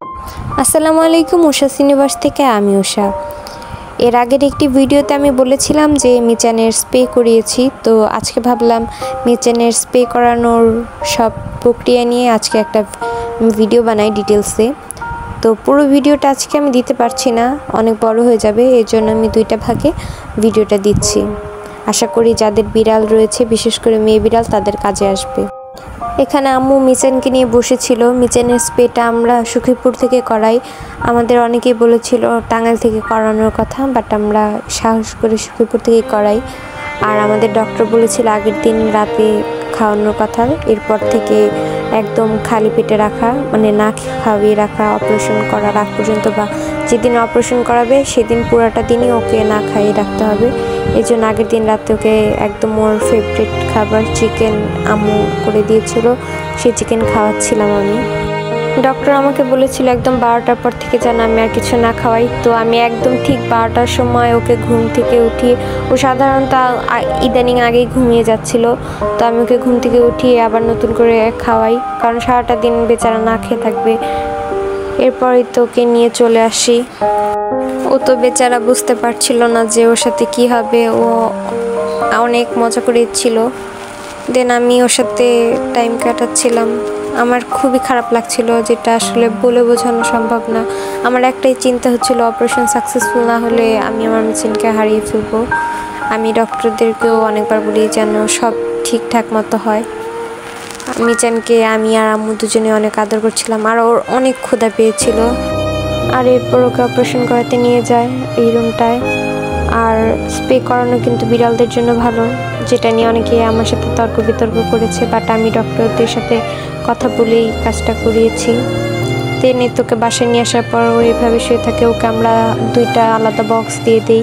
আসসালামু আলাইকুম, উষা সিনেমাস থেকে আমি উষা। এর আগের একটি ভিডিওতে আমি বলেছিলাম যে মিচানের স্প্রে করিয়েছি, তো আজকে ভাবলাম মিচানের স্প্রে করানোর সব প্রক্রিয়া নিয়ে আজকে একটা ভিডিও বানাই ডিটেলসে। তো পুরো ভিডিওটা আজকে আমি দিতে পারছি না, অনেক বড় হয়ে যাবে, এর জন্য আমি দুইটা ভাগে ভিডিওটা দিচ্ছি। আশা করি যাদের বিড়াল রয়েছে, বিশেষ করে মেয়ে বিড়াল, তাদের কাজে আসবে। এখানে আম্মু মিচানকে নিয়ে বসেছিল। মিচানের স্প্রেটা আমরা সুখীপুর থেকে করাই। আমাদের অনেকেই বলেছিল টাঙ্গাইল থেকে করানোর কথা, বাট আমরা সাহস করে সুখীপুর থেকেই করাই। আর আমাদের ডক্টর বলেছিল আগের দিন রাতে খাওয়ানোর কথা, এরপর থেকে একদম খালি পেটে রাখা, মানে না খাওয়িয়ে রাখা অপারেশন করার আগ পর্যন্ত, বা যেদিন অপারেশন করাবে সেদিন পুরাটা দিনই ওকে না খাইয়ে রাখতে হবে। এই জন্য আগের দিন রাতে ওকে একদম ওর ফেভারিট খাবার চিকেন আম্মু করে দিয়েছিল, সেই চিকেন খাওয়াচ্ছিলাম আমি। ডক্টর আমাকে বলেছিল একদম 12টার পর থেকে যেন আমি আর কিছু না খাওয়াই। তো আমি একদম ঠিক 12টার সময় ওকে ঘুম থেকে উঠিয়ে, ও সাধারণত ইদানিং আগেই ঘুমিয়ে যাচ্ছিল, তো আমি ওকে ঘুম থেকে উঠিয়ে আবার নতুন করে খাওয়াই, কারণ সারাটা দিন বেচারা না খেয়ে থাকবে। এরপরই তো ওকে নিয়ে চলে আসি। ও তো বেচারা বুঝতে পারছিল না যে ওর সাথে কি হবে, ও অনেক মজা করেছিল। দেন আমি ওর সাথে টাইম কাটাচ্ছিলাম। আমার খুবই খারাপ লাগছিল, যেটা আসলে বলে বোঝানো সম্ভব না। আমার একটাই চিন্তা হচ্ছিল, অপারেশন সাকসেসফুল না হলে আমি আমার মিচানকে হারিয়ে ফেলবো। আমি ডক্টরদেরকেও অনেকবার বলি যেন সব ঠিকঠাক মতো হয়। মিচানকে আমি আর আম্মু দুজনে অনেক আদর করছিলাম, আর ওর অনেক ক্ষুধা পেয়েছিল। আর এরপর ওকে অপারেশন করাতে নিয়ে যায় এই রুমটায়। আর স্প্রে করানো কিন্তু বিড়ালদের জন্য ভালো, যেটা নিয়ে অনেকে আমার সাথে তর্ক বিতর্ক করেছে, বাট আমি ডক্টরদের সাথে কথা বলেই কাজটা করিয়েছি। তেনে তোকে বাসায় নিয়ে আসার পর ও এইভাবে শুয়ে থাকে, ওকে আমরা 2টা আলাদা বক্স দিয়ে দিই।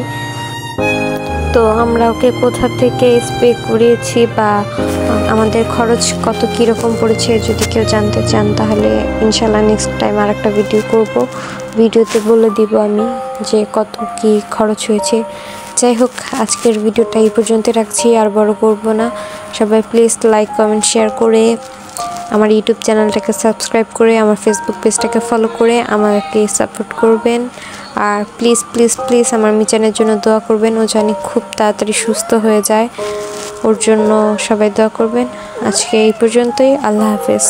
তো আমরা ওকে কোথা থেকে স্প্রে করিয়েছি বা আমাদের খরচ কত কীরকম পড়েছে যদি কেউ জানতে চান, তাহলে ইনশাল্লাহ নেক্সট টাইম আর একটা ভিডিও করব, ভিডিওতে বলে দিব আমি যে কত কি খরচ হয়েছে। যাই হোক, আজকের ভিডিওটা এই পর্যন্ত রাখছি, আর বড় করব না। সবাই প্লিজ লাইক কমেন্ট শেয়ার করে আমার ইউটিউব চ্যানেলটাকে সাবস্ক্রাইব করে আমার ফেসবুক পেজটাকে ফলো করে আমাকে সাপোর্ট করবেন। আর প্লিজ প্লিজ প্লিজ আমার মিচানের জন্য দোয়া করবেন, ও জানি খুব তাড়াতাড়ি সুস্থ হয়ে যায়, ওর জন্য সবাই দোয়া করবেন। আজকে এই পর্যন্তই, আল্লাহ হাফেজ।